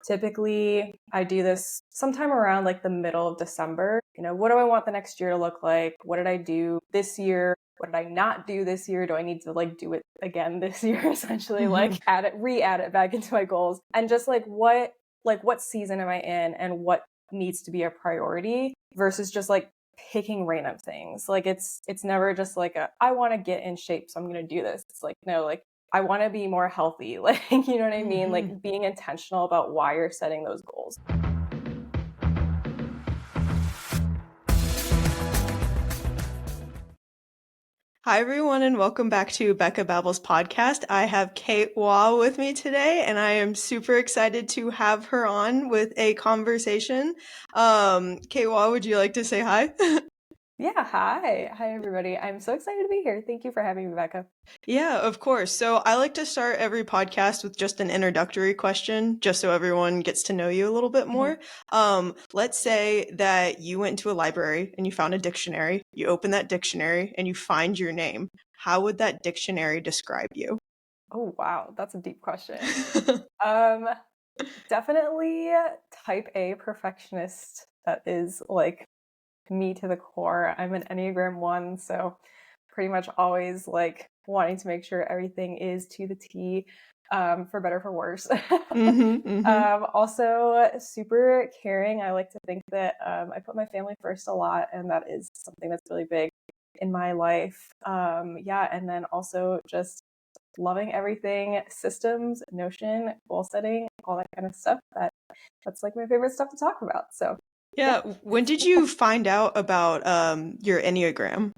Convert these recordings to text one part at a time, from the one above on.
typically I do this sometime around like the middle of December. What do I want the next year to look like? What did I do this year? What did I not do this year? Do I need to like do it again this year? Essentially, like re-add it back into my goals, and just like what season am I in, and what needs to be a priority versus just like picking random things. Like it's never just like I want to get in shape, so I'm gonna do this. It's like, no, like I want to be more healthy. Like, you know what I mean? Like being intentional about why you're setting those goals. Hi, everyone, and welcome back to Becca Babbles Podcast. I have Kate Waugh with me today, and I am super excited to have her on with a conversation. Kate Waugh, would you like to say hi? Yeah, hi everybody. I'm so excited to be here. Thank you for having me, Becca. Yeah, of course. So I like to start every podcast with just an introductory question, just so everyone gets to know you a little bit more. Let's say that you went to a library and you found a dictionary. You open that dictionary and you find your name. How would that dictionary describe you? Oh, wow. That's a deep question. Definitely type A perfectionist. That is like me to the core. I'm an Enneagram 1, so pretty much always like wanting to make sure everything is to the T, for better, for worse. Also super caring. I like to think that I put my family first a lot, and that is something that's really big in my life. And then also just loving everything, systems, Notion, goal setting, all that kind of stuff. That's like my favorite stuff to talk about. So yeah. When did you find out about your Enneagram?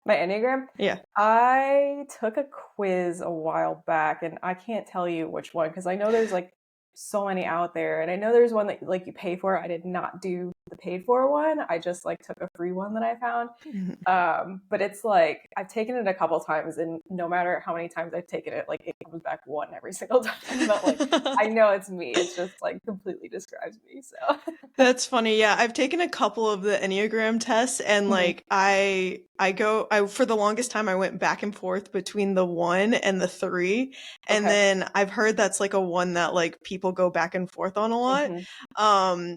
My Enneagram? Yeah. I took a quiz a while back, and I can't tell you which one because I know there's like so many out there, and I know there's one that like you pay for. I did not do the paid for one. I just like took a free one that I found. But it's like I've taken it a couple times, and no matter how many times I've taken it, like it comes back one every single time. But like I know it's me. It's just like completely describes me. So That's funny. Yeah, I've taken a couple of the Enneagram tests, and like I for the longest time I went back and forth between the 1 and the 3, and then I've heard that's like a one that like people go back and forth on a lot.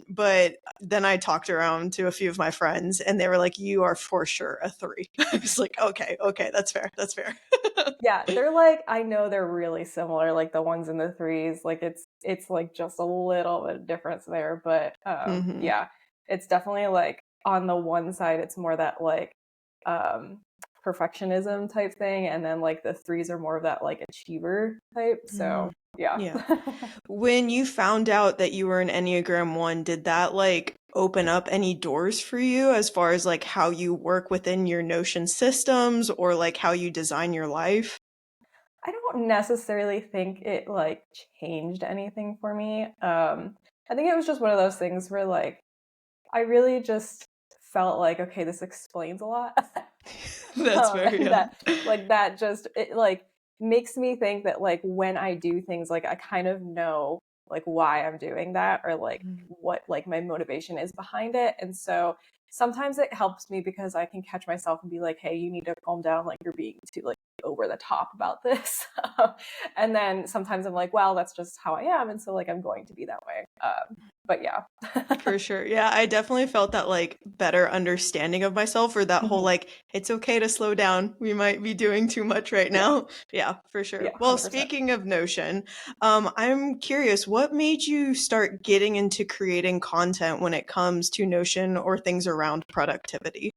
But then I talked around to a few of my friends, and they were like, "You are for sure a 3." I was like, "Okay, that's fair. That's fair." Yeah, they're like, I know they're really similar, like the 1s and the 3s. Like it's like just a little bit of difference there, but yeah, it's definitely like on the one side, it's more that like perfectionism type thing, and then like the 3s are more of that like achiever type. So yeah. When you found out that you were an Enneagram 1, did that like open up any doors for you as far as like how you work within your Notion systems or like how you design your life? I don't necessarily think it like changed anything for me. I think it was just one of those things where like I really just felt like, okay, this explains a lot. That's fair, And yeah. that just it like makes me think that like when I do things, like I kind of know like why I'm doing that, or like what like my motivation is behind it. And so sometimes it helps me because I can catch myself and be like, hey, you need to calm down, like you're being too like over the top about this. And then sometimes I'm like, well, that's just how I am, and so like I'm going to be that way. But yeah. For sure. Yeah, I definitely felt that like better understanding of myself, or that whole like it's okay to slow down. We might be doing too much right now. Yeah, for sure. Yeah, Well, 100%. speaking of Notion, I'm curious, what made you start getting into creating content when it comes to Notion or things around productivity?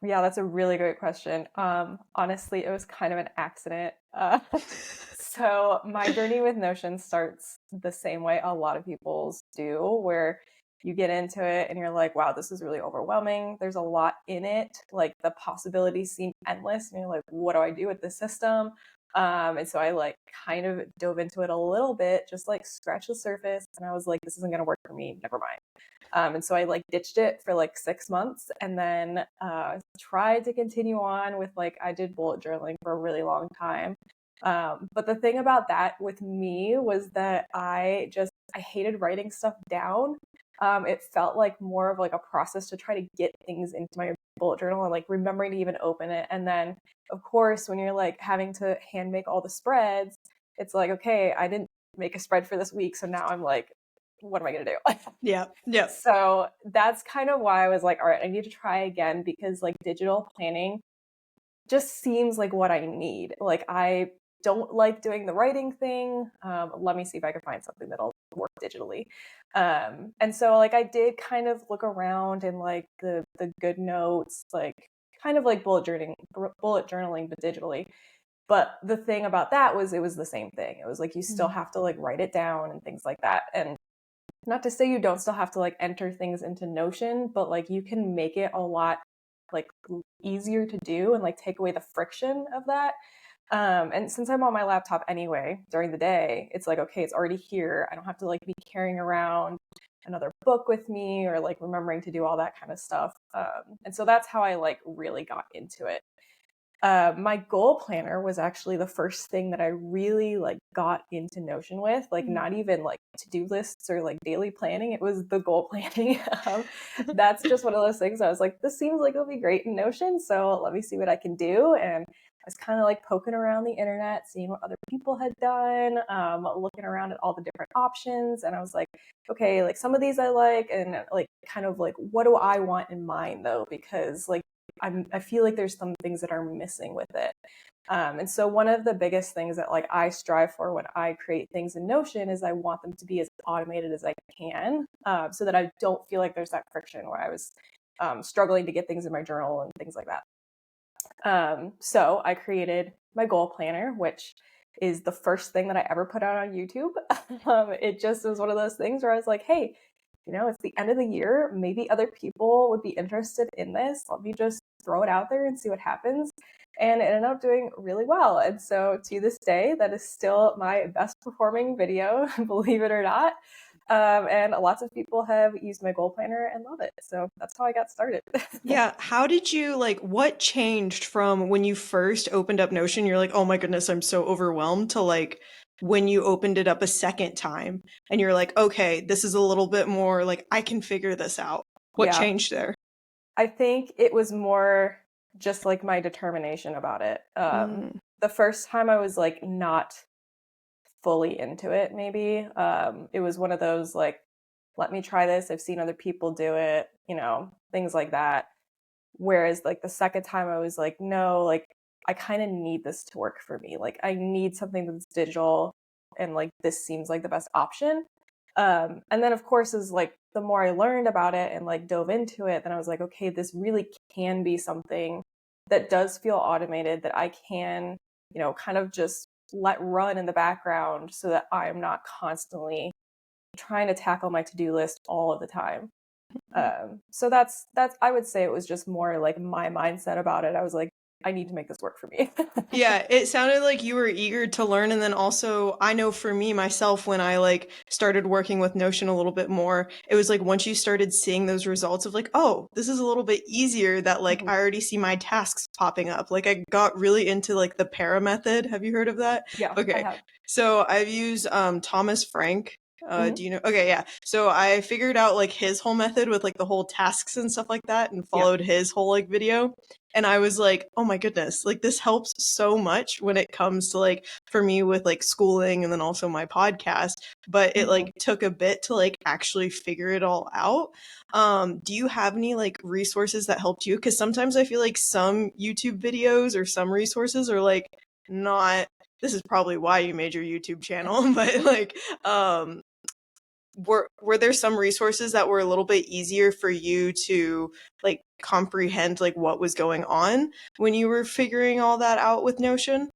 Yeah, that's a really great question. Honestly, it was kind of an accident. So my journey with Notion starts the same way a lot of people's do, where you get into it and you're like, wow, this is really overwhelming. There's a lot in it. Like the possibilities seem endless. And you're like, what do I do with this system? And so I like kind of dove into it a little bit, just like scratch the surface. And I was like, this isn't going to work for me. Never mind. And so I like ditched it for like 6 months, and then tried to continue on with like, I did bullet journaling for a really long time. But the thing about that with me was that I hated writing stuff down. It felt like more of like a process to try to get things into my bullet journal and like remembering to even open it. And then of course, when you're like having to hand make all the spreads, it's like, okay, I didn't make a spread for this week, so now I'm like what am I going to do? Yeah. Yeah. So that's kind of why I was like, all right, I need to try again, because like digital planning just seems like what I need. Like I don't like doing the writing thing. Let me see if I can find something that'll work digitally. And so like I did kind of look around and like the good notes, like kind of like bullet journaling, but digitally. But the thing about that was it was the same thing. It was like you still have to like write it down and things like that. And not to say you don't still have to like enter things into Notion, but like you can make it a lot like easier to do and like take away the friction of that. And since I'm on my laptop anyway during the day, it's like, okay, it's already here. I don't have to like be carrying around another book with me or like remembering to do all that kind of stuff. And so that's how I like really got into it. My goal planner was actually the first thing that I really like got into Notion with, like not even like to-do lists or like daily planning. It was the goal planning. That's just one of those things. I was like, this seems like it'll be great in Notion. So let me see what I can do. And I was kind of like poking around the internet, seeing what other people had done, looking around at all the different options. And I was like, okay, like some of these I like, and like kind of like, what do I want in mind though? Because like, I feel like there's some things that are missing with it. And so one of the biggest things that like I strive for when I create things in Notion is I want them to be as automated as I can, so that I don't feel like there's that friction where I was struggling to get things in my journal and things like that. So I created my goal planner, which is the first thing that I ever put out on YouTube. It just was one of those things where I was like, hey, you know, it's the end of the year. Maybe other people would be interested in this. Let me just throw it out there and see what happens. And it ended up doing really well. And so to this day, that is still my best performing video, believe it or not. And lots of people have used my goal planner and love it. So that's how I got started. Yeah. How did you like, what changed from when you first opened up Notion? You're like, oh my goodness, I'm so overwhelmed, to like when you opened it up a second time and you're like, okay, this is a little bit more like I can figure this out. What Yeah. changed there? I think it was more just like my determination about it. The first time I was like not fully into it, maybe. It was one of those like, let me try this. I've seen other people do it, you know, things like that. Whereas like the second time I was like, no, like I kind of need this to work for me. Like I need something that's digital, and like this seems like the best option. And then of course is like the more I learned about it and like dove into it, then I was like, okay, this really can be something that does feel automated, that I can, you know, kind of just let run in the background so that I'm not constantly trying to tackle my to-do list all of the time. So that's I would say it was just more like my mindset about it. I was like, I need to make this work for me. Yeah, it sounded like you were eager to learn. And then also, I know for me, myself, when I like started working with Notion a little bit more, it was like once you started seeing those results of like, oh, this is a little bit easier, that like I already see my tasks popping up. Like I got really into like the para method. Have you heard of that? Yeah, I Okay. have. So I've used Thomas Frank. Do Mhm. you know? Okay, yeah. So I figured out like his whole method with like the whole tasks and stuff like that, and Yeah. followed his whole like video. And I was like, oh my goodness, like this helps so much when it comes to like for me with like schooling and then also my podcast. But it like took a bit to like actually figure it all out. Do you have any like resources that helped you? Because sometimes I feel like some YouTube videos or some resources are like not, this is probably why you made your YouTube channel, but like were there some resources that were a little bit easier for you to like comprehend like what was going on when you were figuring all that out with Notion?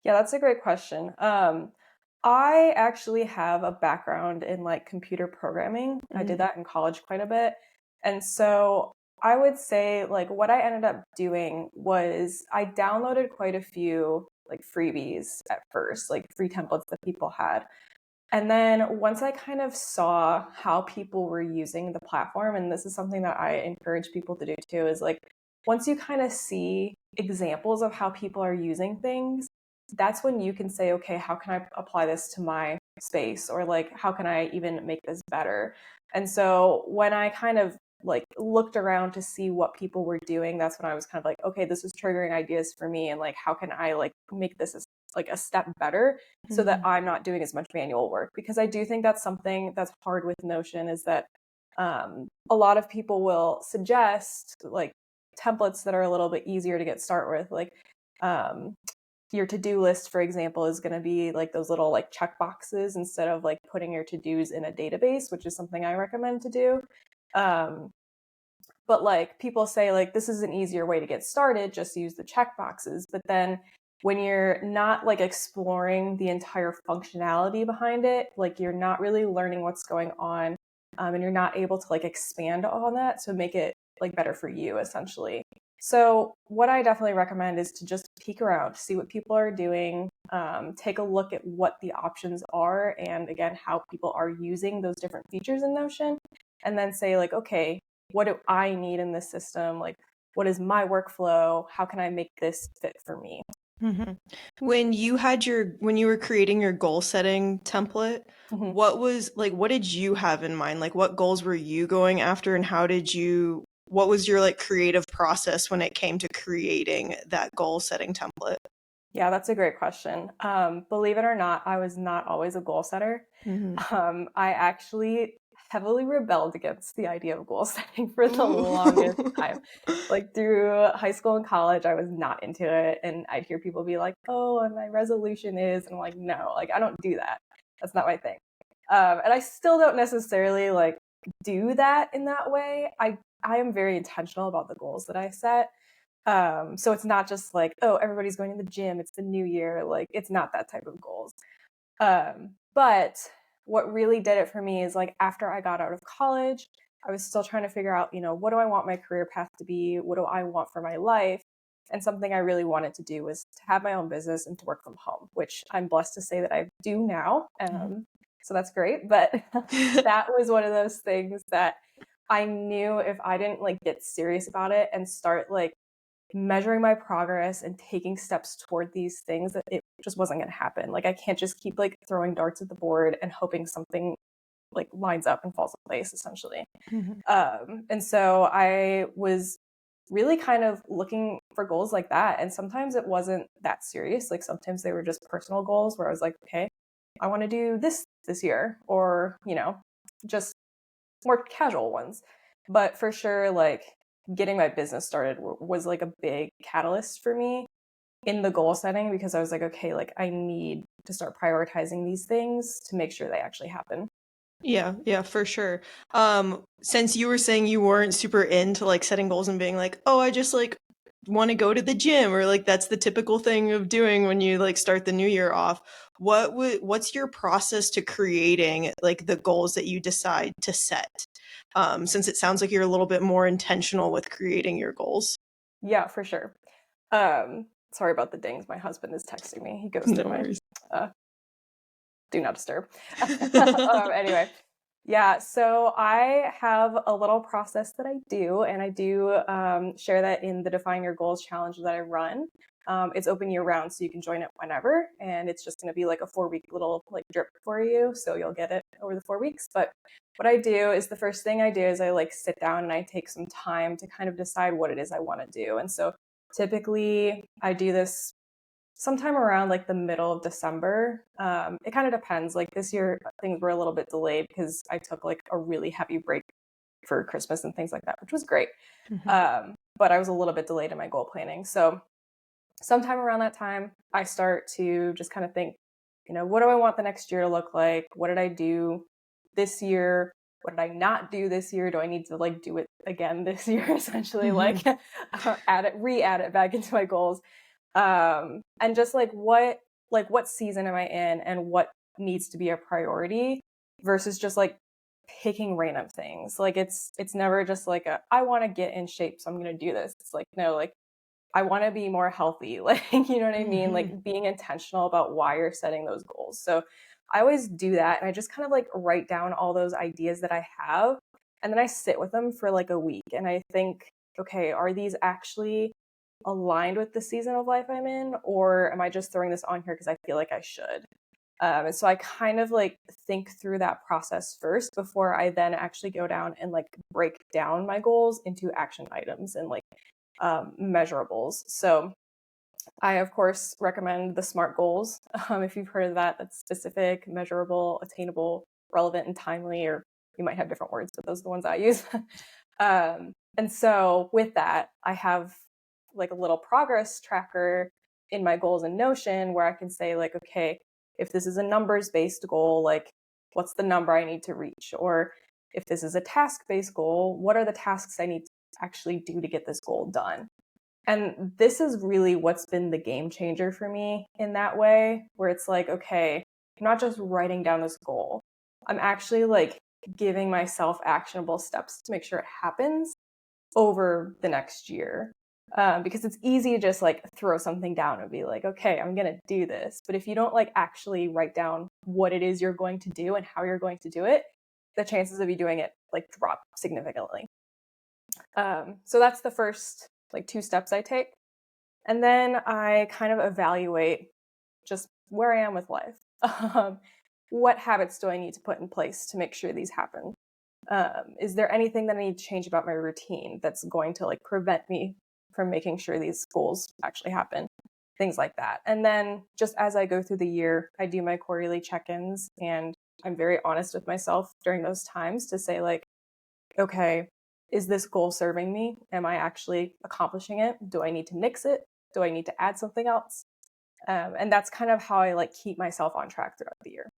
Yeah, that's a great question. I actually have a background in like computer programming. I did that in college quite a bit. And so I would say like what I ended up doing was I downloaded quite a few like freebies at first, like free templates that people had. And then once I kind of saw how people were using the platform, and this is something that I encourage people to do too, is like once you kind of see examples of how people are using things, that's when you can say, okay, how can I apply this to my space? Or like, how can I even make this better? And so when I kind of like looked around to see what people were doing, that's when I was kind of like, okay, this is triggering ideas for me. And like, how can I like make this as like a step better so that I'm not doing as much manual work. Because I do think that's something that's hard with Notion, is that a lot of people will suggest like templates that are a little bit easier to get started with. Like your to-do list, for example, is going to be like those little like check boxes instead of like putting your to-dos in a database, which is something I recommend to do. But like people say like this is an easier way to get started, just use the check boxes. But then when you're not like exploring the entire functionality behind it, like you're not really learning what's going on, and you're not able to like expand on that to make it like better for you essentially. So what I definitely recommend is to just peek around, see what people are doing, take a look at what the options are, and again, how people are using those different features in Notion, and then say like, okay, what do I need in this system? Like, what is my workflow? How can I make this fit for me? Mm-hmm. When you were creating your goal setting template, Mm-hmm. what did you have in mind? Like, what goals were you going after, and what was your like creative process when it came to creating that goal setting template? Yeah, that's a great question. Believe it or not, I was not always a goal setter. I actually heavily rebelled against the idea of goal setting for the longest time. Like through high school and college, I was not into it. And I'd hear people be like, oh, and my resolution is, and I'm like, no, like I don't do that. That's not my thing. And I still don't necessarily like do that in that way. I am very intentional about the goals that I set. So it's not just like, oh, everybody's going to the gym, it's the new year. Like it's not that type of goals. But what really did it for me is like after I got out of college, I was still trying to figure out, what do I want my career path to be? What do I want for my life? And something I really wanted to do was to have my own business and to work from home, which I'm blessed to say that I do now. So that's great. But that was one of those things that I knew if I didn't like get serious about it and start like measuring my progress and taking steps toward these things, that it just wasn't going to happen. Like I can't just keep like throwing darts at the board and hoping something like lines up and falls in place essentially. And so I was really kind of looking for goals like that. And sometimes it wasn't that serious. Like sometimes they were just personal goals where I was like, okay, I want to do this year, or, just more casual ones. But for sure, like getting my business started was like a big catalyst for me in the goal setting, because I was like, okay, like I need to start prioritizing these things to make sure they actually happen. Yeah, for sure. Since you were saying you weren't super into like setting goals and being like, oh, I just like want to go to the gym, or like that's the typical thing of doing when you like start the new year off. What's your process to creating like the goals that you decide to set? Since it sounds like you're a little bit more intentional with creating your goals. Yeah, for sure. Sorry about the dings. My husband is texting me. He goes No through my worries. do not disturb. Anyway, yeah, so I have a little process that I do, and I do share that in the Define Your Goals challenge that I run. It's open year round, so you can join it whenever, and it's just going to be like a 4-week little like drip for you, so you'll get it over the 4 weeks. But what I do is the first thing I do is I like sit down and I take some time to kind of decide what it is I want to do. And so typically I do this sometime around like the middle of December. It kind of depends. Like this year, things were a little bit delayed because I took like a really heavy break for Christmas and things like that, which was great. But I was a little bit delayed in my goal planning. So sometime around that time, I start to just kind of think, what do I want the next year to look like? What did I do this year? What did I not do this year? Do I need to like do it again this year? Essentially, like re-add it back into my goals. And just like what season am I in and what needs to be a priority versus just like picking random things. Like it's never just like I want to get in shape, so I'm going to do this. It's like, no, like I want to be more healthy. Like, you know what I mean? Like being intentional about why you're setting those goals. So I always do that. And I just kind of like write down all those ideas that I have. And then I sit with them for like a week. And I think, okay, are these actually aligned with the season of life I'm in? Or am I just throwing this on here because I feel like I should? And so I kind of like think through that process first before I then actually go down and like break down my goals into action items and like measurables. So I, of course, recommend the SMART goals. If you've heard of that, that's specific, measurable, attainable, relevant, and timely, or you might have different words, but those are the ones I use. And so with that, I have like a little progress tracker in my goals in Notion where I can say like, okay, if this is a numbers-based goal, like what's the number I need to reach? Or if this is a task-based goal, what are the tasks I need to actually do to get this goal done? And this is really what's been the game changer for me in that way, where it's like, okay, I'm not just writing down this goal. I'm actually like giving myself actionable steps to make sure it happens over the next year. Because it's easy to just like throw something down and be like, okay, I'm going to do this. But if you don't like actually write down what it is you're going to do and how you're going to do it, the chances of you doing it like drop significantly. So that's the first like 2 steps I take. And then I kind of evaluate just where I am with life. What habits do I need to put in place to make sure these happen? Is there anything that I need to change about my routine that's going to like prevent me from making sure these goals actually happen? Things like that. And then just as I go through the year, I do my quarterly check-ins, and I'm very honest with myself during those times to say like, okay, is this goal serving me? Am I actually accomplishing it? Do I need to nix it? Do I need to add something else? And that's kind of how I like keep myself on track throughout the year.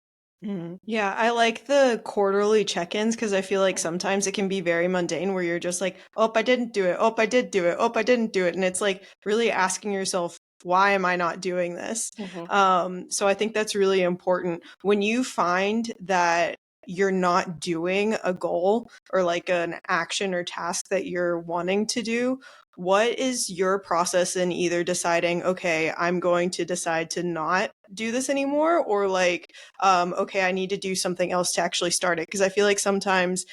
Yeah, I like the quarterly check-ins because I feel like sometimes it can be very mundane where you're just like, oh, I didn't do it. Oh, I did do it. Oh, I didn't do it. And it's like really asking yourself, why am I not doing this? So I think that's really important. When you find that you're not doing a goal or like an action or task that you're wanting to do, what is your process in either deciding, okay, I'm going to decide to not do this anymore, or like, okay, I need to do something else to actually start it? Because I feel like sometimes,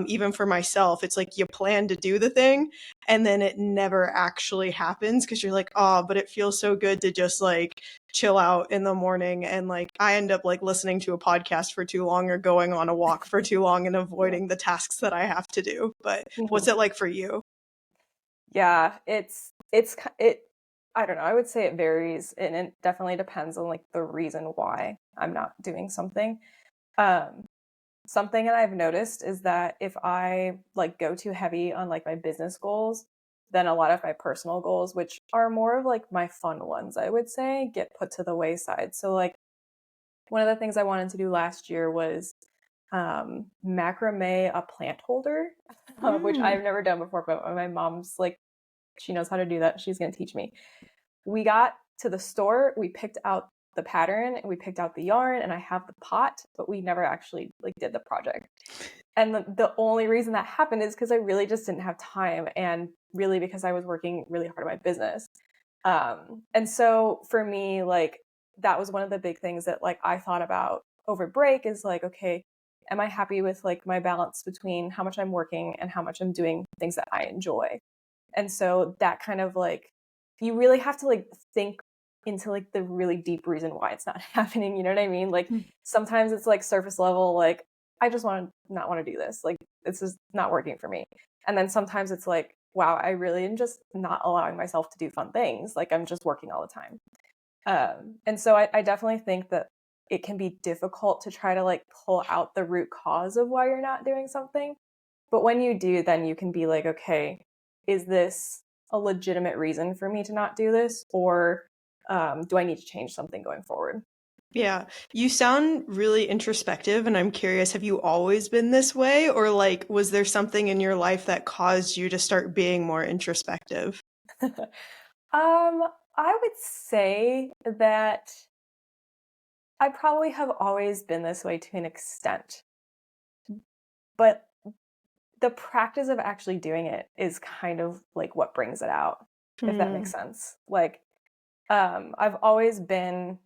even for myself, it's like you plan to do the thing and then it never actually happens because you're like, oh, but it feels so good to just like chill out in the morning. And like, I end up like listening to a podcast for too long or going on a walk for too long and avoiding the tasks that I have to do. But what's it like for you? Yeah, I don't know. I would say it varies, and it definitely depends on like the reason why I'm not doing something. Um, Something that I've noticed is that if I like go too heavy on like my business goals, then a lot of my personal goals, which are more of like my fun ones, I would say, get put to the wayside. So like one of the things I wanted to do last year was macrame a plant holder, which Mm. I've never done before, but my mom's like, she knows how to do that. She's going to teach me. We got to the store, we picked out the pattern, and we picked out the yarn, and I have the pot, but we never actually like did the project. And the only reason that happened is because I really just didn't have time, and really because I was working really hard at my business. And so for me, like that was one of the big things that like I thought about over break is like, okay, am I happy with like my balance between how much I'm working and how much I'm doing things that I enjoy? And so that kind of like, you really have to like think into like the really deep reason why it's not happening. You know what I mean? Like sometimes it's like surface level, like I just want to not want to do this. Like this is not working for me. And then sometimes it's like, wow, I really am just not allowing myself to do fun things. Like I'm just working all the time. And so I definitely think that it can be difficult to try to like pull out the root cause of why you're not doing something. But when you do, then you can be like, okay, is this a legitimate reason for me to not do this? Or do I need to change something going forward? Yeah, you sound really introspective, and I'm curious, have you always been this way, or like, was there something in your life that caused you to start being more introspective? I would say that I probably have always been this way to an extent, but the practice of actually doing it is kind of like what brings it out, if that makes Hmm. sense. Like, I've always been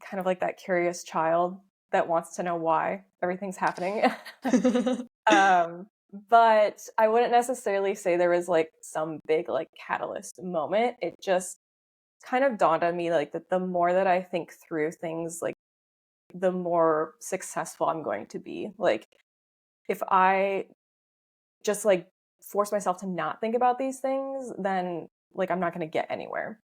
kind of like that curious child that wants to know why everything's happening. um, but I wouldn't necessarily say there was like some big like catalyst moment. It just kind of dawned on me like that the more that I think through things, like the more successful I'm going to be. Like if I just like force myself to not think about these things, then like I'm not going to get anywhere.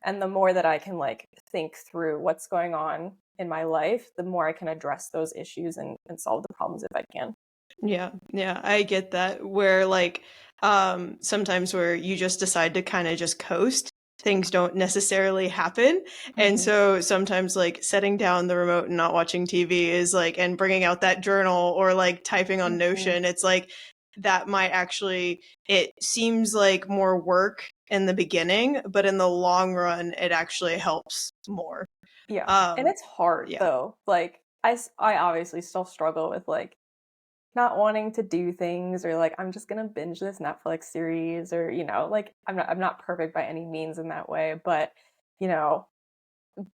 And the more that I can like think through what's going on in my life, the more I can address those issues and solve the problems if I can. Yeah, yeah, I get that. Where like sometimes where you just decide to kind of just coast, things don't necessarily happen. And Mm-hmm. so sometimes like setting down the remote and not watching TV is like, and bringing out that journal or like typing on Mm-hmm. Notion, it's like that might actually, it seems like more work in the beginning, but in the long run, it actually helps more. Yeah. And Um, it's hard yeah. though. Like I obviously still struggle with like not wanting to do things or like I'm just gonna binge this Netflix series or like I'm not perfect by any means in that way, but you know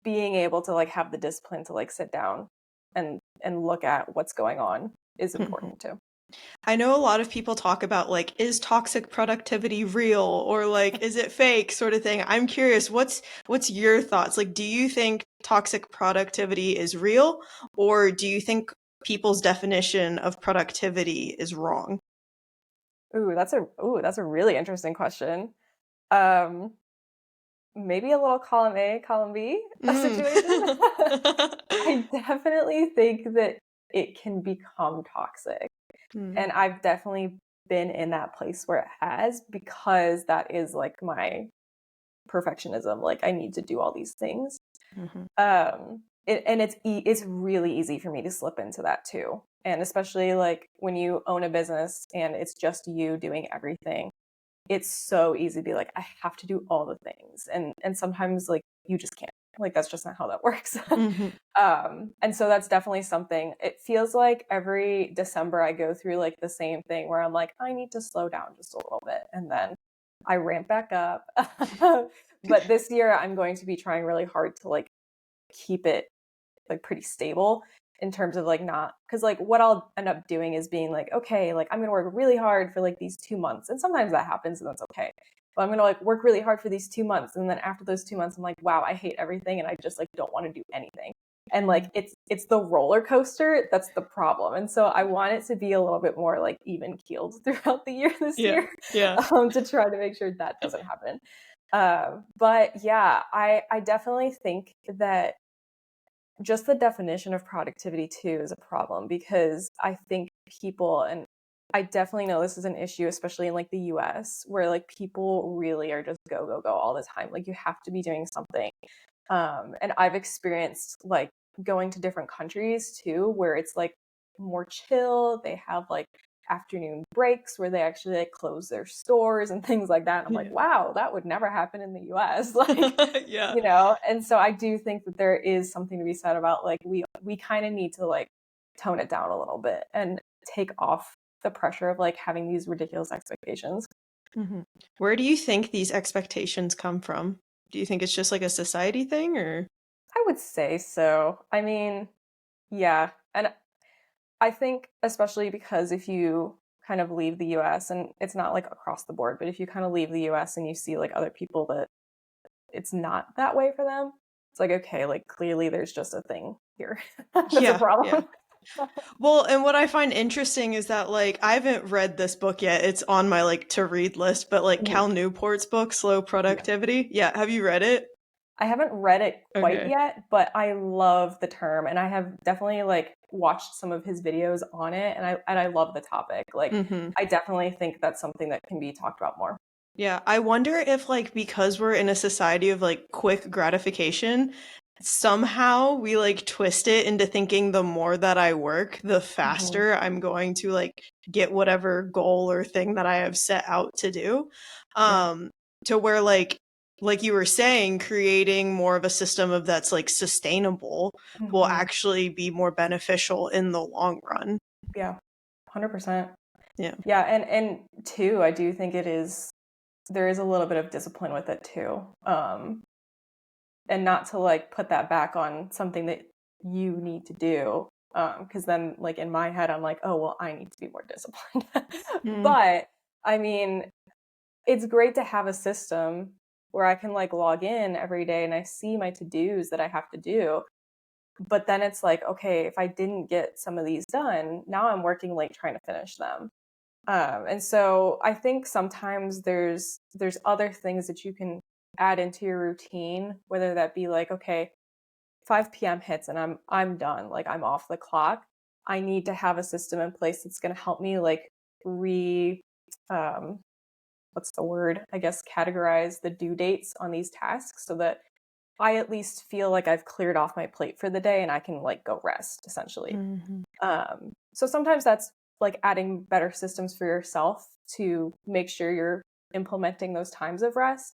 being able to like have the discipline to like sit down and look at what's going on is important too. I know a lot of people talk about like, is toxic productivity real or like, is it fake sort of thing. I'm curious, what's your thoughts? Like, do you think toxic productivity is real, or do you think people's definition of productivity is wrong? That's a really interesting question. Um Maybe a little column A, column B a Mm. situation. I definitely think that it can become toxic. Mm. And I've definitely been in that place where it has because that is like my perfectionism. Like I need to do all these things. Mhm. It's really easy for me to slip into that too. And especially like when you own a business and it's just you doing everything, it's so easy to be like, I have to do all the things. And sometimes like you just can't. Like that's just not how that works. Mhm. And so that's definitely something. It feels like every December I go through like the same thing where I'm like, I need to slow down just a little bit. And then I ramp back up. But this year I'm going to be trying really hard to like keep it like pretty stable in terms of like not because like what I'll end up doing is being like, okay, like I'm gonna work really hard for like these 2 months. And sometimes that happens and that's okay. But I'm gonna like work really hard for these 2 months. And then after those 2 months, I'm like, wow, I hate everything and I just like don't want to do anything. And like it's the roller coaster that's the problem. And so I want it to be a little bit more like even keeled throughout the year this Yeah. year Yeah. to try to make sure that doesn't happen. But yeah, I definitely think that just the definition of productivity too is a problem because I think people, and I definitely know this is an issue, especially in like the US, where like people really are just go, go, go all the time. Like you have to be doing something. And I've experienced like going to different countries too, where it's like more chill. They have like afternoon breaks where they actually like close their stores and things like that. And I'm like, Yeah. wow, that would never happen in the US. Like, Yeah. and so I do think that there is something to be said about like we kind of need to like tone it down a little bit and take off the pressure of like having these ridiculous expectations. Mhm. Where do you think these expectations come from? Do you think it's just like a society thing, or? I would say so. I mean, yeah. And I think especially because if you kind of leave the US and it's not like across the board, but if you kind of leave the US and you see like other people that it's not that way for them, it's like okay, like clearly there's just a thing here. That's a Yeah, yeah. problem. Well, and what I find interesting is that like I haven't read this book yet. It's on my like to read list, but like Mhm. Cal Newport's book, Slow Yeah. Productivity. Yeah, have you read it? I haven't read it quite Okay. yet, but I love the term and I have definitely like watched some of his videos on it and I love the topic. Like Mhm. I definitely think that's something that can be talked about more. Yeah, I wonder if like because we're in a society of like quick gratification, somehow we like twist it into thinking the more that I work, the Mhm. faster I'm going to like get whatever goal or thing that I have set out to do. Yeah. Um to where like you were saying, creating more of a system of that's like sustainable will Mhm. actually be more beneficial in the long run. Yeah. 100%. Yeah. Yeah, and two, I do think there is a little bit of discipline with it too. And not to like put that back on something that you need to do. Because then like in my head I'm like, oh well, I need to be more disciplined. Mm. But I mean, it's great to have a system where I can like log in every day and I see my to-dos that I have to do. But then it's like, okay, if I didn't get some of these done, now I'm working late trying to finish them. And so I think sometimes there's other things that you can add into your routine, whether that be like, okay, 5 p.m. hits and I'm done, like I'm off the clock. I need to have a system in place that's going to help me like re um what's the word? I guess categorize the due dates on these tasks so that I at least feel like I've cleared off my plate for the day and I can like go rest essentially. Mhm. So sometimes that's like adding better systems for yourself to make sure you're implementing those times of rest.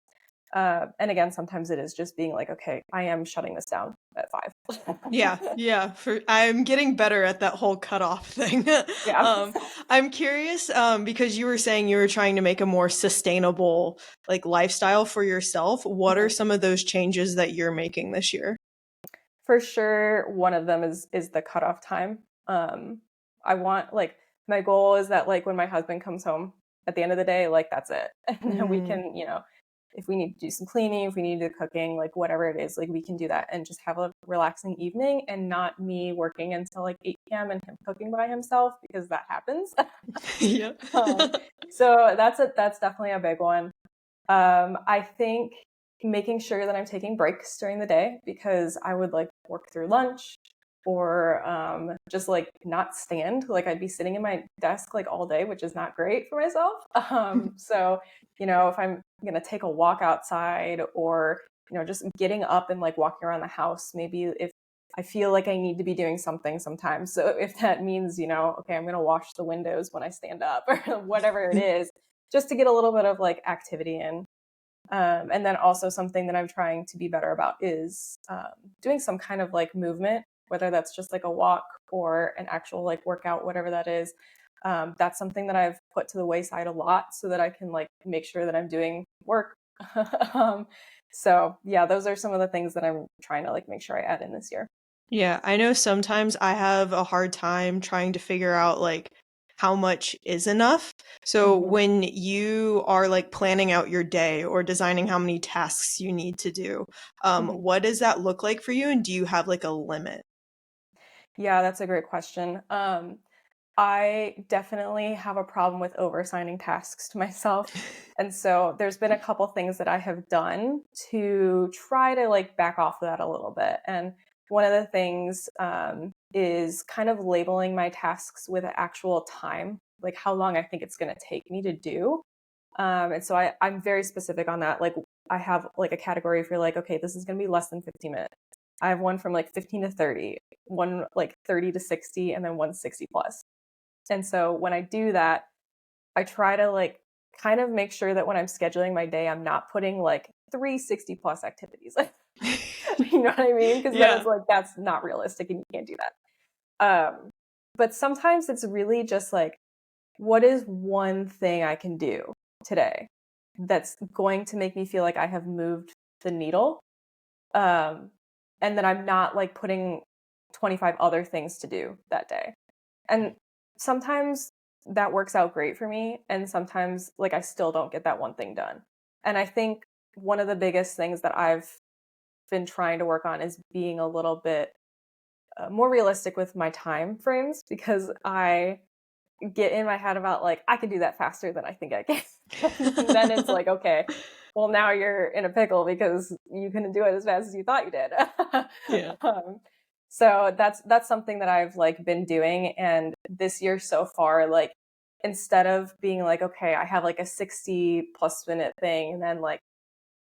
And again, sometimes it is just being like, okay, I am shutting this down at 5. Yeah. I'm getting better at that whole cutoff thing. Yeah. I'm curious, because you were saying you were trying to make a more sustainable like lifestyle for yourself. What are Mhm. some of those changes that you're making this year? For sure, one of them is the cutoff time. I want like my goal is that like when my husband comes home at the end of the day, like that's it. And then we Mm, can, if we need to do some cleaning, if we need to do cooking, like whatever it is, like we can do that and just have a relaxing evening and not me working until like 8 p.m. and him cooking by himself because that happens. yeah. um, so that's definitely a big one. I think making sure that I'm taking breaks during the day because I would like work through lunch or just like not stand. Like I'd be sitting in my desk like all day, which is not great for myself. So, if I'm going to take a walk outside or, just getting up and like walking around the house, maybe if I feel like I need to be doing something sometimes. So if that means, okay, I'm going to wash the windows when I stand up or whatever it is, just to get a little bit of like activity in. And then also something that I'm trying to be better about is doing some kind of like movement, whether that's just like a walk or an actual like workout, whatever that is. That's something that I've put to the wayside a lot so that I can like make sure that I'm doing work. So yeah, those are some of the things that I'm trying to like make sure I add in this year. Yeah, I know sometimes I have a hard time trying to figure out like how much is enough. So Mhm. when you are like planning out your day or designing how many tasks you need to do, Mhm. what does that look like for you? And do you have like a limit? Yeah, that's a great question. I definitely have a problem with overassigning tasks to myself. And so there's been a couple things that I have done to try to like back off of that a little bit. And one of the things is kind of labeling my tasks with an actual time, like how long I think it's going to take me to do. And so I'm very specific on that. Like I have like a category for like, okay, this is going to be less than 15 minutes. I have one from like 15 to 30, one like 30 to 60, and then one 60 plus. And so when I do that, I try to like kind of make sure that when I'm scheduling my day, I'm not putting like 360 plus activities. You know what I mean? Because then it's Yeah. like that's not realistic and you can't do that. But sometimes it's really just like, what is one thing I can do today that's going to make me feel like I have moved the needle? Um, and then I'm not like putting 25 other things to do that day. And sometimes that works out great for me. And sometimes, like, I still don't get that one thing done. And I think one of the biggest things that I've been trying to work on is being a little bit more realistic with my time frames because I get in my head about, like, I can do that faster than I think I can. And then it's like, okay, well, now you're in a pickle because you couldn't do it as fast as you thought you did. Yeah. um, so that's something that I've like been doing, and this year so far, like instead of being like, okay, I have like a 60 plus minute thing, and then like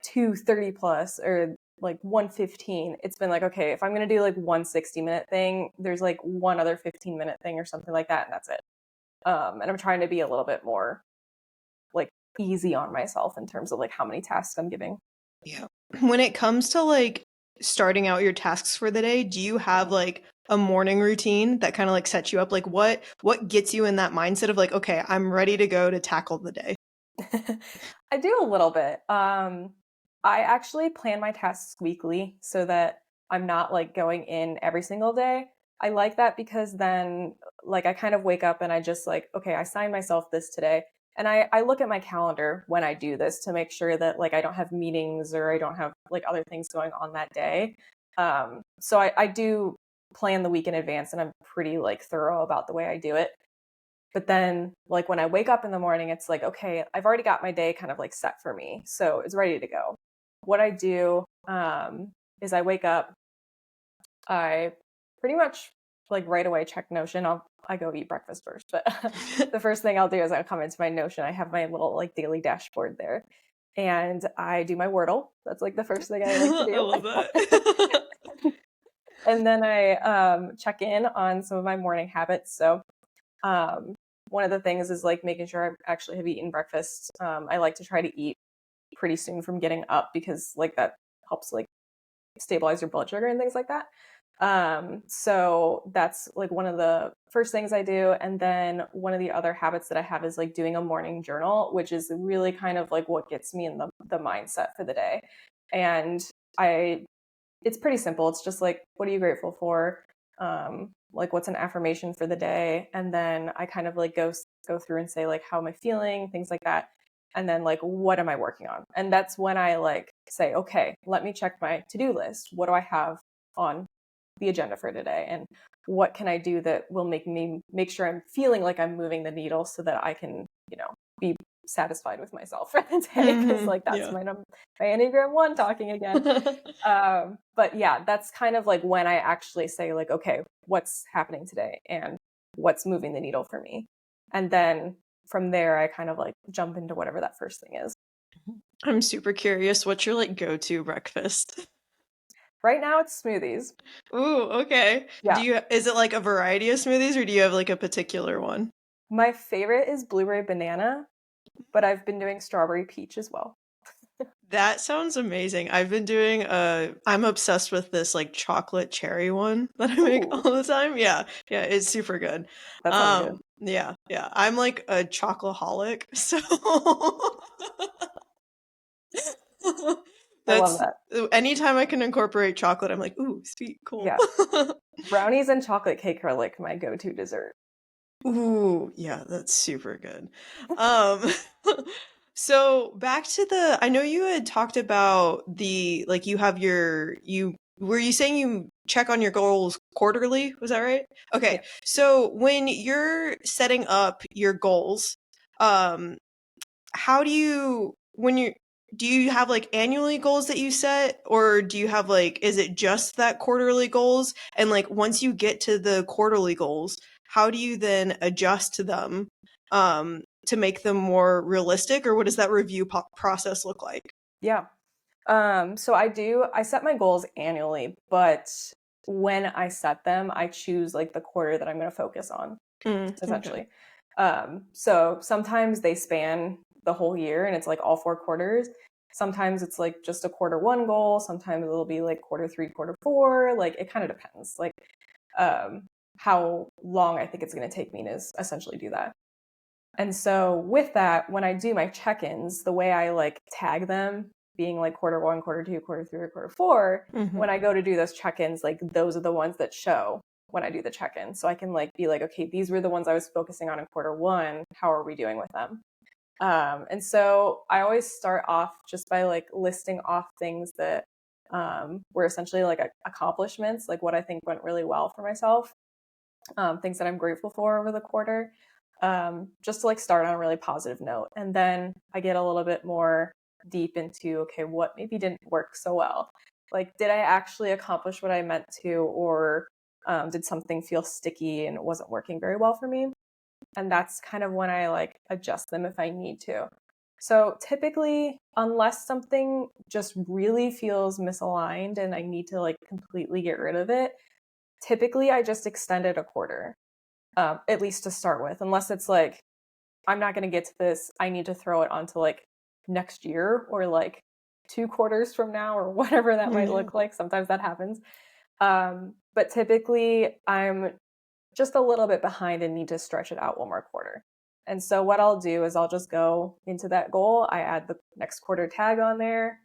230 plus or like 115, it's been like, okay, if I'm gonna do like 160-minute thing, there's like one other 15-minute thing or something like that, and that's it. And I'm trying to be a little bit more like easy on myself in terms of like how many tasks I'm giving. Yeah. When it comes to like starting out your tasks for the day, do you have like a morning routine that kind of like sets you up? Like what gets you in that mindset of like, okay, I'm ready to go to tackle the day? I do a little bit. I actually plan my tasks weekly so that I'm not like going in every single day. I like that because then like I kind of wake up and I just like, okay, I assigned myself this today. And I look at my calendar when I do this to make sure that like I don't have meetings or I don't have like other things going on that day. So I do plan the week in advance and I'm pretty like thorough about the way I do it. But then, like, when I wake up in the morning, it's like, okay, I've already got my day kind of like set for me. So it's ready to go. what I do is I wake up, I pretty much like right away check Notion. I go eat breakfast first, but the first thing I'll do is I'll come into my Notion. I have my little like daily dashboard there, and I do my Wordle. That's like the first thing I like to do. I love that. And then I check in on some of my morning habits. So one of the things is like making sure I actually have eaten breakfast. I like to try to eat pretty soon from getting up because like that helps like stabilize your blood sugar and things like that. So that's like one of the first things I do. And then one of the other habits that I have is like doing a morning journal, which is really kind of like what gets me in the mindset for the day. And it's pretty simple. It's just like, what are you grateful for? Like what's an affirmation for the day? And then I kind of like go through and say like, how am I feeling? Things like that. And then like, what am I working on? And that's when I like say, okay, let me check my to-do list. What do I have on the agenda for today? And what can I do that will make sure I'm feeling like I'm moving the needle so that I can, be satisfied with myself for the day? Because like that's my Enneagram 1 talking again. But yeah, that's kind of like when I actually say like, okay, what's happening today and what's moving the needle for me? And then from there, I kind of like jump into whatever that first thing is. I'm super curious. What's your like go-to breakfast? Right now it's smoothies. Ooh, okay. Yeah. Is it like a variety of smoothies or do you have like a particular one? My favorite is blueberry banana, but I've been doing strawberry peach as well. That sounds amazing. I've been doing I'm obsessed with this like chocolate cherry one that I make all the time. Yeah. Yeah, it's super good. That sounds good. Yeah, yeah. I'm like a chocoholic, so I love that's that. anytime I can incorporate chocolate, I'm like, ooh, sweet, cool. Yeah. Brownies and chocolate cake are like my go-to dessert. Ooh, yeah, that's super good. Um, so back to I know you had talked about like you have were you saying you check on your goals quarterly? Was that right? Okay. Yeah. So when you're setting up your goals, how do you have like annually goals that you set, or do you have like, is it just that quarterly goals? And like once you get to the quarterly goals, how do you then adjust to them to make them more realistic, or what does that review process look like? Yeah. So I set my goals annually, but when I set them, I choose like the quarter that I'm going to focus on, Okay. essentially. So sometimes they span the whole year and it's like all 4 quarters. Sometimes it's like just a quarter 1 goal. Sometimes it'll be like quarter 3, quarter 4. Like it kind of depends, like how long I think it's going to take me to essentially do that. And so with that, when I do my check-ins, the way I like tag them being like quarter 1, quarter 2, quarter 3, or quarter 4, when I go to do those check-ins, like those are the ones that show when I do the check-in. So I can like be like, okay, these were the ones I was focusing on in quarter 1. How are we doing with them? And so I always start off just by like listing off things that were essentially like accomplishments, like what I think went really well for myself, things that I'm grateful for over the quarter, just to like start on a really positive note. And then I get a little bit more deep into, okay, what maybe didn't work so well? Like, did I actually accomplish what I meant to, or did something feel sticky and it wasn't working very well for me? And that's kind of when I like adjust them if I need to. So typically, unless something just really feels misaligned and I need to like completely get rid of it, typically I just extend it a quarter, at least to start with, unless it's like, I'm not going to get to this, I need to throw it onto like next year or like 2 quarters from now or whatever that might look like. Sometimes that happens. But typically I'm just a little bit behind and need to stretch it out 1 more quarter. And so what I'll do is I'll just go into that goal. I add the next quarter tag on there,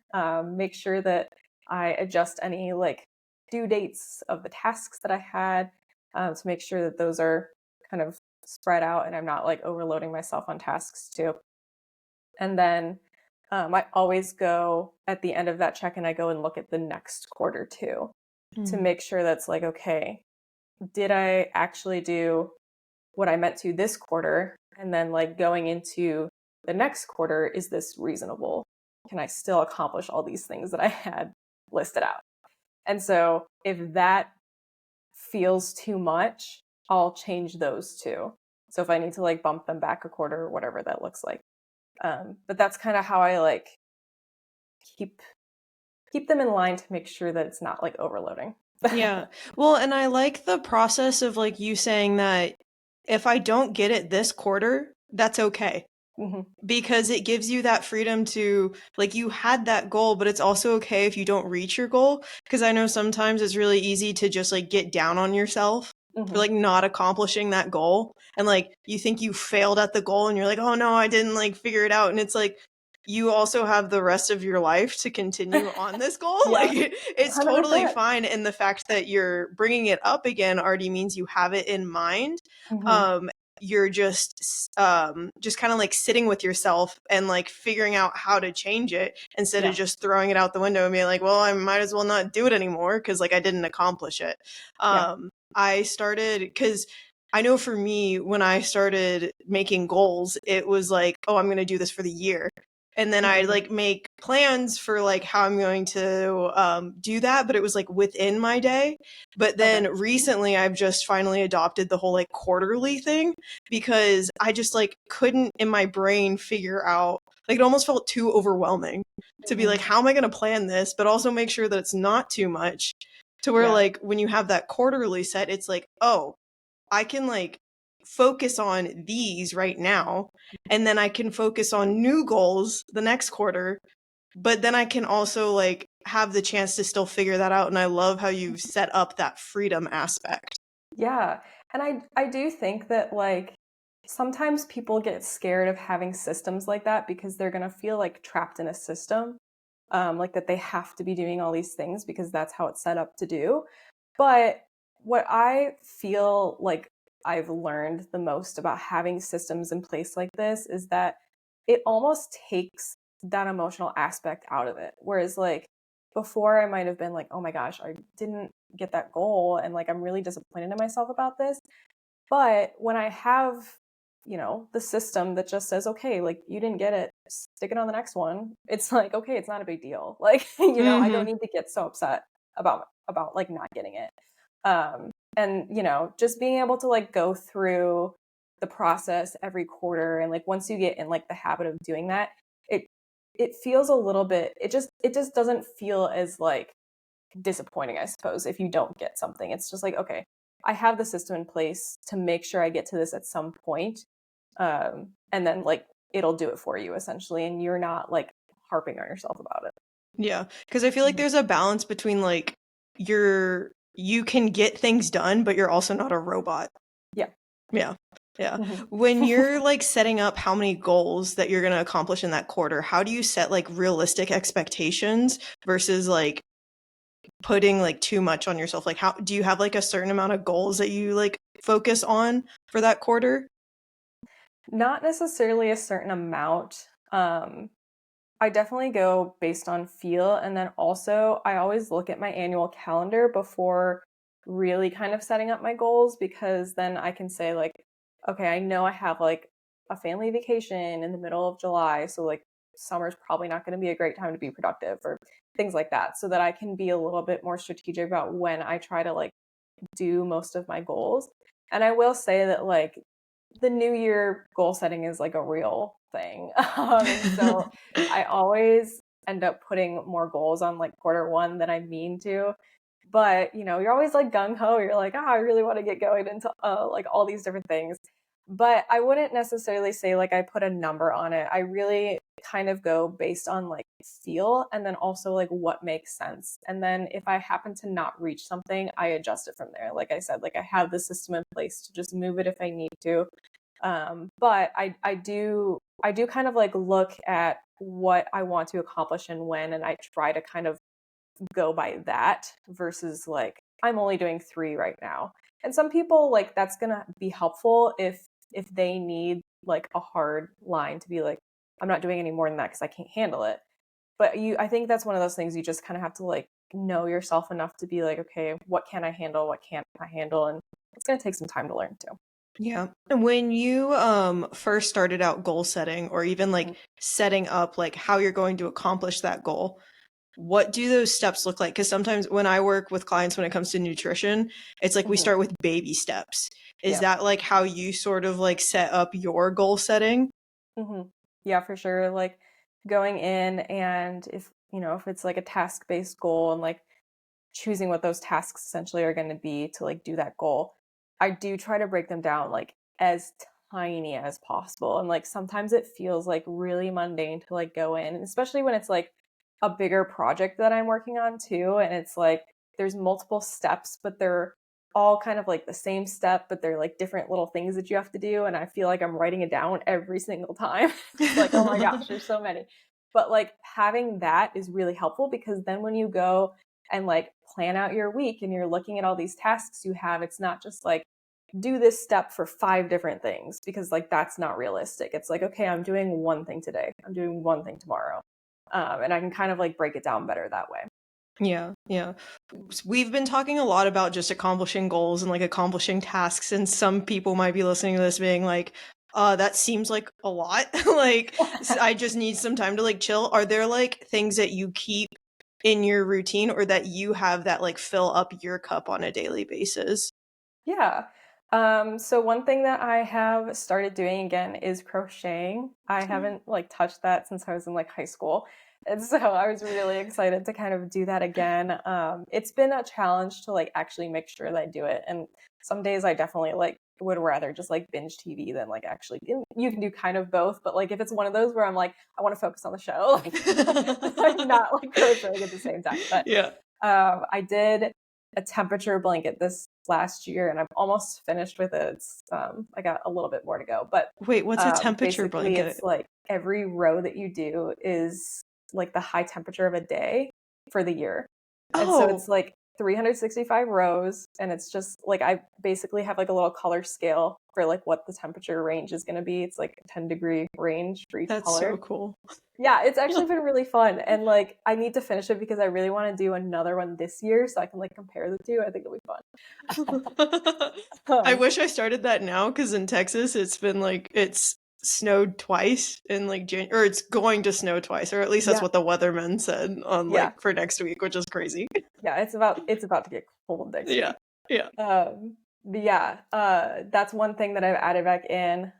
make sure that I adjust any like due dates of the tasks that I had, to make sure that those are kind of spread out and I'm not like overloading myself on tasks too. And then I always go at the end of that check and I go and look at the next quarter too, to make sure that's like, okay, did I actually do what I meant to this quarter? And then like going into the next quarter, is this reasonable? can I still accomplish all these things that I had listed out? And so if that feels too much, I'll change those two. So if I need to like bump them back a quarter or whatever that looks like. But that's kind of how I like keep them in line to make sure that it's not like overloading. Yeah. Well, and I like the process of like you saying that if I don't get it this quarter, that's okay. Mm-hmm. Because it gives you that freedom to, like, you had that goal, but it's also okay if you don't reach your goal. Because I know sometimes it's really easy to just like get down on yourself Mm-hmm. for like not accomplishing that goal. And like you think you failed at the goal and you're like, oh no, I didn't like figure it out. And it's like, you also have the rest of your life to continue on this goal. Yeah, Like it's 100%. totally fine. And the fact that you're bringing it up again already means you have it in mind. Mm-hmm. You're just kind of like sitting with yourself and like figuring out how to change it instead Yeah. of just throwing it out the window and being like, well, I might as well not do it anymore because like I didn't accomplish it. Yeah. I started because I know for me, when I started making goals, it was like, oh, I'm going to do this for the year. And then I Mm-hmm. like make plans for like how I'm going to do that, but it was like within my day. But then Okay. recently I've just finally adopted the whole like quarterly thing because I just like couldn't in my brain figure out, like it almost felt too overwhelming to be like, Mm-hmm. how am I going to plan this, but also make sure that it's not too much to where Yeah. like when you have that quarterly set, it's like, oh, I can like focus on these right now, and then I can focus on new goals the next quarter, but then I can also like have the chance to still figure that out. And I love how you've set up that freedom aspect. Yeah. And I do think that like sometimes people get scared of having systems like that because they're going to feel like trapped in a system, like that they have to be doing all these things because that's how it's set up to do. But what I feel like I've learned the most about having systems in place like this is that it almost takes that emotional aspect out of it. Whereas like before I might have been like, oh my gosh, I didn't get that goal and like I'm really disappointed in myself about this. But when I have, the system that just says, okay, like you didn't get it, stick it on the next one. It's like, okay, it's not a big deal. Like, I don't Mm-hmm. need to get so upset about like not getting it. And just being able to like go through the process every quarter and like once you get in like the habit of doing that, it feels a little bit, it just doesn't feel as like disappointing, I suppose, if you don't get something. It's just like, okay, I have the system in place to make sure I get to this at some point. And then like it'll do it for you essentially. And you're not like harping on yourself about it. Yeah. Because I feel like there's a balance between like you can get things done, but you're also not a robot. Yeah. Yeah. Yeah. Mhm. When you're like setting up how many goals that you're going to accomplish in that quarter, how do you set like realistic expectations versus like putting like too much on yourself? Like how do you have like a certain amount of goals that you like focus on for that quarter? Not necessarily a certain amount. I definitely go based on feel. And then also, I always look at my annual calendar before really kind of setting up my goals because then I can say, like, okay, I know I have like a family vacation in the middle of July. So, like, summer's probably not going to be a great time to be productive or things like that. So that I can be a little bit more strategic about when I try to like do most of my goals. And I will say that, like, the new year goal setting is like a real thing. And so I always end up putting more goals on like quarter one than I mean to. But, you're always like gung ho. You're like, I really want to get going into like all these different things. But I wouldn't necessarily say like I put a number on it. I really kind of go based on like feel and then also like what makes sense. And then if I happen to not reach something, I adjust it from there. Like I said, like I have the system in place to just move it if I need to. But I do kind of like look at what I want to accomplish and when, and I try to kind of go by that versus like I'm only doing 3 right now. And some people like that's gonna be helpful if they need like a hard line to be like, I'm not doing any more than that because I can't handle it. But I think that's one of those things you just kind of have to like know yourself enough to be like, okay, what can I handle? What can't I handle? And it's gonna take some time to learn too. Yeah. And when you first started out goal setting, or even like setting up like how you're going to accomplish that goal, what do those steps look like? Because sometimes when I work with clients when it comes to nutrition, it's like we Mm-hmm. start with baby steps. Is Yeah. that like how you sort of like set up your goal setting? Mm-hmm. Yeah, for sure. Like going in, and if it's like a task-based goal, and like choosing what those tasks essentially are going to be to like do that goal, I do try to break them down like as tiny as possible. And like sometimes it feels like really mundane to like go in, especially when it's like a bigger project that I'm working on too. And it's like there's multiple steps, but they're all kind of like the same step, but they're like different little things that you have to do. And I feel like I'm writing it down every single time. It's like, oh my gosh, there's so many. But like having that is really helpful, because then when you go and like plan out your week and you're looking at all these tasks you have, it's not just like do this step for 5 different things, because like that's not realistic. It's like, okay, I'm doing one thing today, I'm doing one thing tomorrow, and I can kind of like break it down better that way. Yeah, yeah. We've been talking a lot about just accomplishing goals and like accomplishing tasks, and some people might be listening to this being like, that seems like a lot. Like, I just need some time to like chill. Are there like things that you keep in your routine, or that you have that like fill up your cup on a daily basis? Yeah. So one thing that I have started doing again is crocheting. I haven't like touched that since I was in like high school. And so I was really excited to kind of do that again. It's been a challenge to like actually make sure that I do it. And some days I definitely like would rather just like binge TV than like actually, you can do kind of both, but like if it's one of those where I'm like, I want to focus on the show, like I'm not like crocheting at the same time. But Yeah. I did a temperature blanket this last year, and I'm almost finished with it. I got a little bit more to go, but Wait, what's a temperature basically blanket? it's like every row that you do is like the high temperature of a day for the year. And so Oh, it's like 365 rows, and it's just like I basically have like a little color scale for like what the temperature range is going to be. It's like a 10-degree range for each that's so color. cool. Yeah, it's actually been really fun. And like I need to finish it because I really want to do another one this year so I can like compare the two. I think it'll be fun. I um, wish I started that now, because in Texas it's been like it's snowed twice in like or it's going to snow twice, or at least that's yeah, what the weatherman said on yeah, like for next week, which is crazy. yeah. It's about to get cold next Yeah. week. Yeah. But yeah, that's one thing that I've added back in.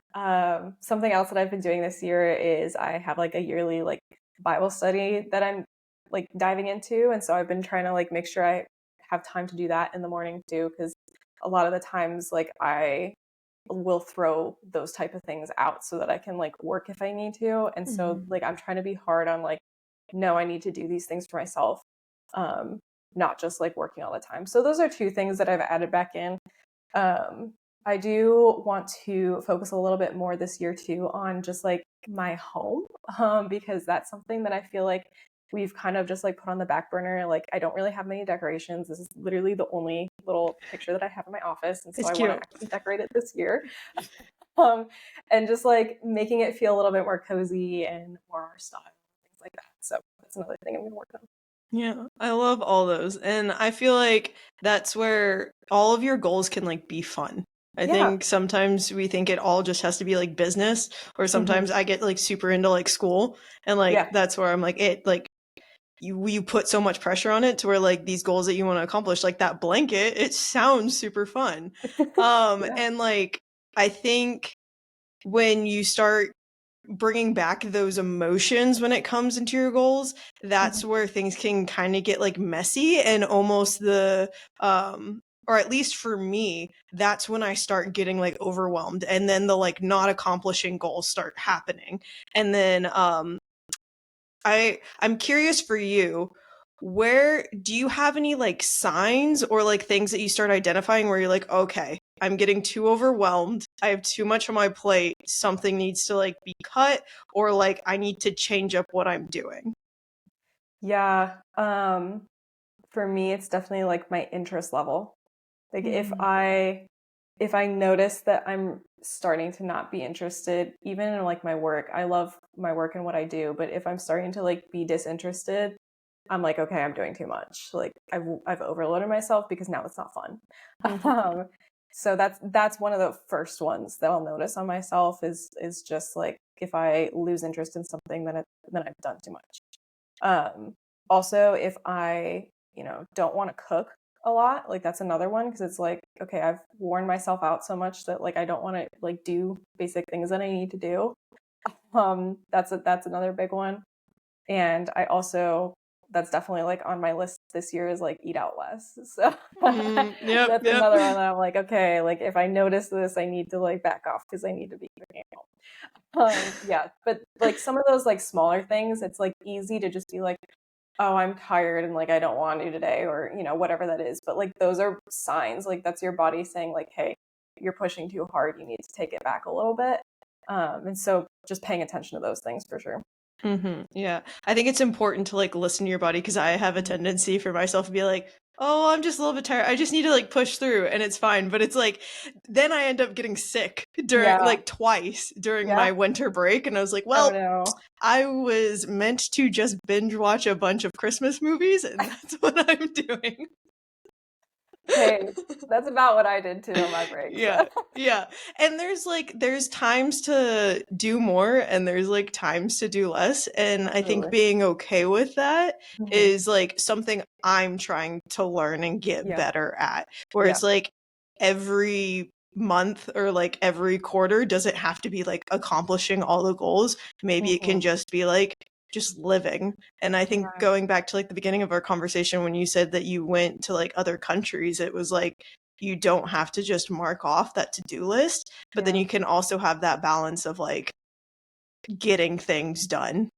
Something else that I've been doing this year is I have like a yearly like Bible study that I'm like diving into, and so I've been trying to like make sure I have time to do that in the morning too, because a lot of the times like I will throw those type of things out so that I can like work if I need to. And so Mhm. like I'm trying to be hard on like, no, I need to do these things for myself. Um, Not just like working all the time. So those are two things that I've added back in. um, I do want to focus a little bit more this year too on just like my home, because that's something that I feel like we've kind of just like put on the back burner. Like I don't really have many decorations. This is literally the only little picture that I have in my office, and so It's I want to cute. actually decorate it this year. um, and just like making it feel a little bit more cozy and more our style, things like that. So that's another thing I'm gonna work on. Yeah, I love all those. And I feel like that's where all of your goals can like be fun. I Yeah. think sometimes we think it all just has to be like business, or Hmm. sometimes I get like super into like school, and like Yeah. that's where I'm like it like you put so much pressure on it to where like these goals that you want to accomplish, like that blanket, it sounds super fun. Yeah. And like I think when you start bringing back those emotions when it comes into your goals, that's Hmm. where things can kind of get like messy, and almost the or at least for me, that's when I start getting like overwhelmed, and then the like not accomplishing goals start happening. And then I'm curious for you, where do you have any like signs or like things that you start identifying where you're like, okay, I'm getting too overwhelmed. I have too much on my plate. Something needs to like be cut, or like I need to change up what I'm doing. Yeah. For me, it's definitely like my interest level. Like Mm. if I notice that I'm starting to not be interested, even in like my work, I love my work and what I do, but if I'm starting to like be disinterested, I'm like, okay, I'm doing too much. Like I've overloaded myself because now it's not fun. Mhm. Um, So that's one of the first ones that I'll notice on myself is just like if I lose interest in something, then I've done too much. Also, if I, don't want to cook a lot, like that's another one, because it's like, okay, I've worn myself out so much that like I don't want to like do basic things that I need to do. That's another big one. And I also, that's definitely like on my list this year is like eat out less. So Yep, that's yep. another one that I'm like, okay, like if I notice this, I need to like back off because I need to be cooking at home. Yeah, but like some of those like smaller things, it's like easy to just be like, oh, I'm tired and like I don't want to today, or whatever that is. But like those are signs, like that's your body saying like, hey, you're pushing too hard, you need to take it back a little bit. And so just paying attention to those things for sure. Yeah, I think it's important to like listen to your body, because I have a tendency for myself to be like, oh, I'm just a little bit tired, I just need to like push through, and it's fine. But it's like then I end up getting sick during like twice during my winter break, and I was like, well, no. I was meant to just binge watch a bunch of Christmas movies, and that's what I'm doing. Hey, that's about what I did too on my break. Yeah. And there's times to do more and there's like times to do less. And I think being okay with that is like something I'm trying to learn and get better at. Where it's like every month or like every quarter doesn't have to be like accomplishing all the goals. Maybe it can just be like just living. And I think going back to like the beginning of our conversation when you said that you went to like other countries, it was like you don't have to just mark off that to-do list, but then you can also have that balance of like getting things done.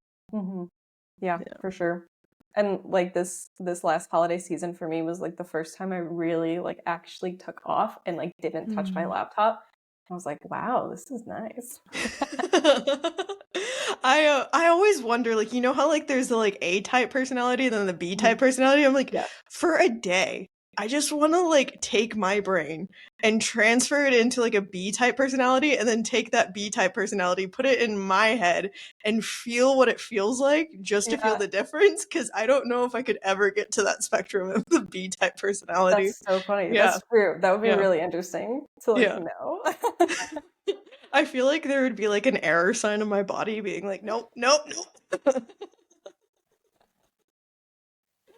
Yeah, for sure. And like this last holiday season for me was like the first time I really like actually took off and like didn't touch my laptop. I was like, wow, this is nice. I always wonder, like, how like there's the like A type personality and then the B type personality. I'm like, for a day, I just want to like take my brain and transfer it into like a B type personality, and then take that B type personality, put it in my head, and feel what it feels like just to feel the difference. Because I don't know if I could ever get to that spectrum of the B type personality. That's so funny. That's true. That would be really interesting to like know. I feel like there would be like an error sign on my body being like, nope, nope, nope.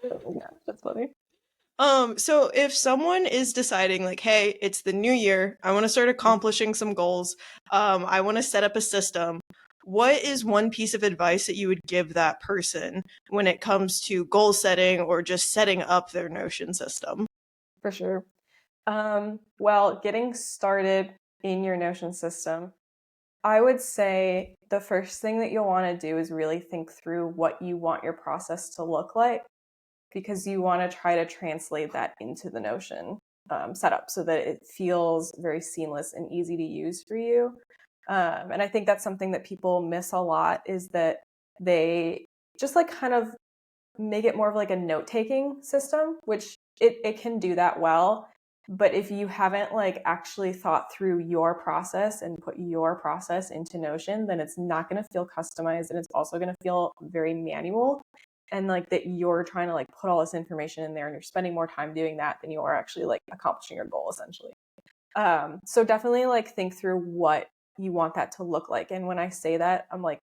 Yeah, that's funny. So if someone is deciding like, hey, it's the new year, I want to start accomplishing some goals, I want to set up a system, what is one piece of advice that you would give that person when it comes to goal setting or just setting up their Notion system? For sure. Well, getting started in your Notion system, I would say the first thing that you'll want to do is really think through what you want your process to look like, because you want to try to translate that into the Notion setup so that it feels very seamless and easy to use for you. And I think that's something that people miss a lot, is that they just like kind of make it more of like a note-taking system, which it can do that well. But if you haven't like actually thought through your process and put your process into Notion, then it's not going to feel customized, and it's also going to feel very manual. And like that you're trying to like put all this information in there and you're spending more time doing that than you are actually like accomplishing your goal essentially. So definitely like think through what you want that to look like. And when I say that, I'm like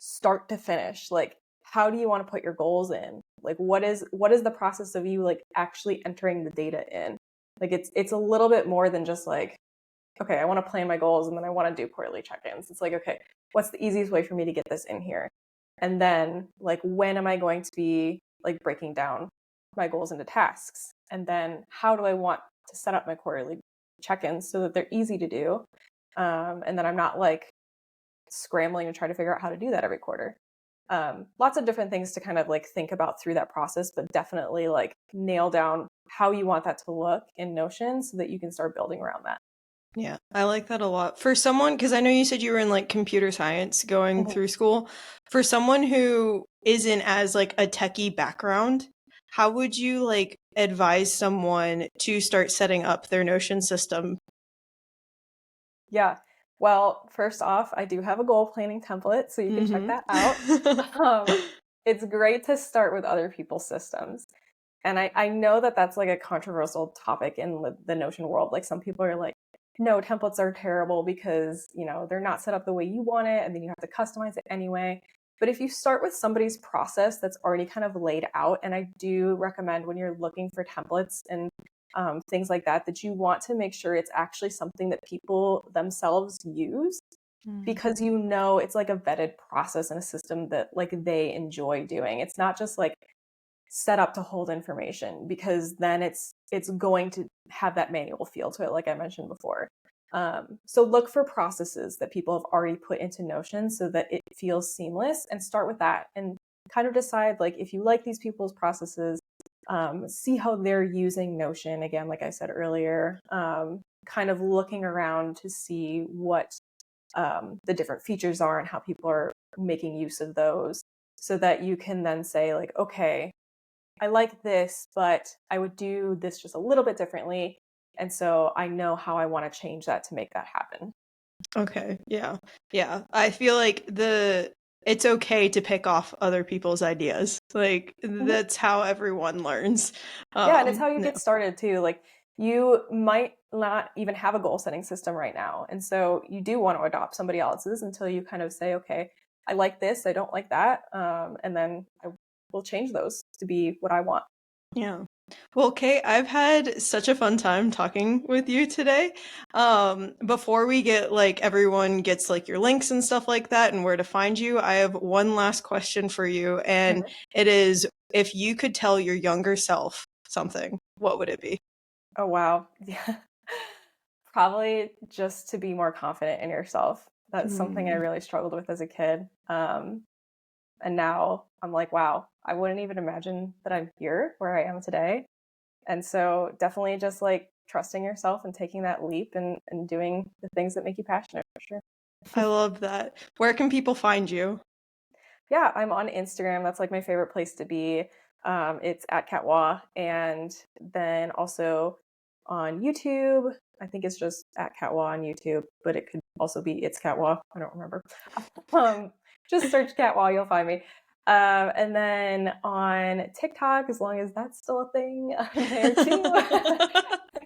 start to finish, like how do you want to put your goals in? Like what is the process of you like actually entering the data in? Like it's a little bit more than just like, okay, I want to plan my goals and then I want to do quarterly check-ins. It's like, okay, what's the easiest way for me to get this in here? And then like, when am I going to be like breaking down my goals into tasks? And then how do I want to set up my quarterly check-ins so that they're easy to do? And then I'm not like scrambling to try to figure out how to do that every quarter. Lots of different things to kind of like think about through that process, but definitely like nail down how you want that to look in Notion so that you can start building around that. Yeah, I like that a lot. For someone, because I know you said you were in like computer science going through school, for someone who isn't as like a techie background, how would you like advise someone to start setting up their Notion system? Yeah. Well, first off, I do have a goal planning template, so you can check that out. It's great to start with other people's systems. And I know that that's like a controversial topic in the Notion world. Like some people are like, no, templates are terrible because, they're not set up the way you want it, and then you have to customize it anyway. But if you start with somebody's process that's already kind of laid out, and I do recommend when you're looking for templates and things like that, that you want to make sure it's actually something that people themselves use, because it's like a vetted process and a system that like they enjoy doing. It's not just like set up to hold information, because then it's going to have that manual feel to it, like I mentioned before. So look for processes that people have already put into Notion so that it feels seamless, and start with that and kind of decide like if you like these people's processes, see how they're using Notion. Again, like I said earlier, kind of looking around to see what the different features are and how people are making use of those, so that you can then say like, okay, I like this, but I would do this just a little bit differently. And so I know how I want to change that to make that happen. Okay. Yeah. Yeah. I feel like it's okay to pick off other people's ideas. Like that's how everyone learns. Yeah. And it's how you get started too. Like you might not even have a goal setting system right now. And so you do want to adopt somebody else's until you kind of say, okay, I like this, I don't like that. And then I will change those to be what I want. Yeah. Well, Kate, I've had such a fun time talking with you today. Before we get like everyone gets like your links and stuff like that and where to find you, I have one last question for you. And it is, if you could tell your younger self something, what would it be? Oh, wow. Yeah. Probably just to be more confident in yourself. That's something I really struggled with as a kid. And now I'm like, wow, I wouldn't even imagine that I'm here where I am today. And so definitely just like trusting yourself and taking that leap and doing the things that make you passionate, for sure. I love that. Where can people find you? Yeah, I'm on Instagram. That's like my favorite place to be. It's at Kate Waugh. And then also on YouTube, I think it's just at Kate Waugh on YouTube, but it could also be It's Kate Waugh. I don't remember. Just search Kate Waugh, you'll find me. And then on TikTok, as long as that's still a thing, I'm there too.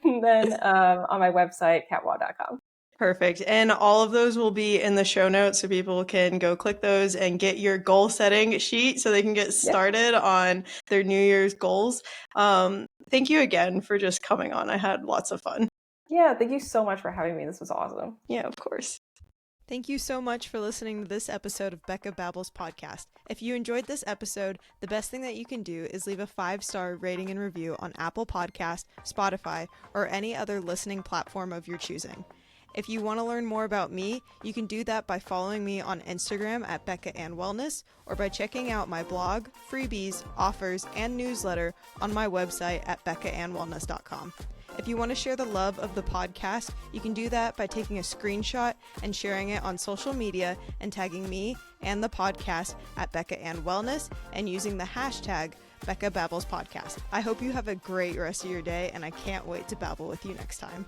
And then on my website, katewaugh.com. Perfect. And all of those will be in the show notes so people can go click those and get your goal setting sheet so they can get started on their New Year's goals. Thank you again for just coming on. I had lots of fun. Yeah, thank you so much for having me. This was awesome. Yeah, of course. Thank you so much for listening to this episode of Becca Babbles Podcast. If you enjoyed this episode, the best thing that you can do is leave a 5-star rating and review on Apple Podcast, Spotify, or any other listening platform of your choosing. If you want to learn more about me, you can do that by following me on Instagram at Becca and Wellness, or by checking out my blog, freebies, offers, and newsletter on my website at beccaandwellness.com. If you want to share the love of the podcast, you can do that by taking a screenshot and sharing it on social media and tagging me and the podcast at Becca and Wellness and using the hashtag Becca Babbles Podcast. I hope you have a great rest of your day, and I can't wait to babble with you next time.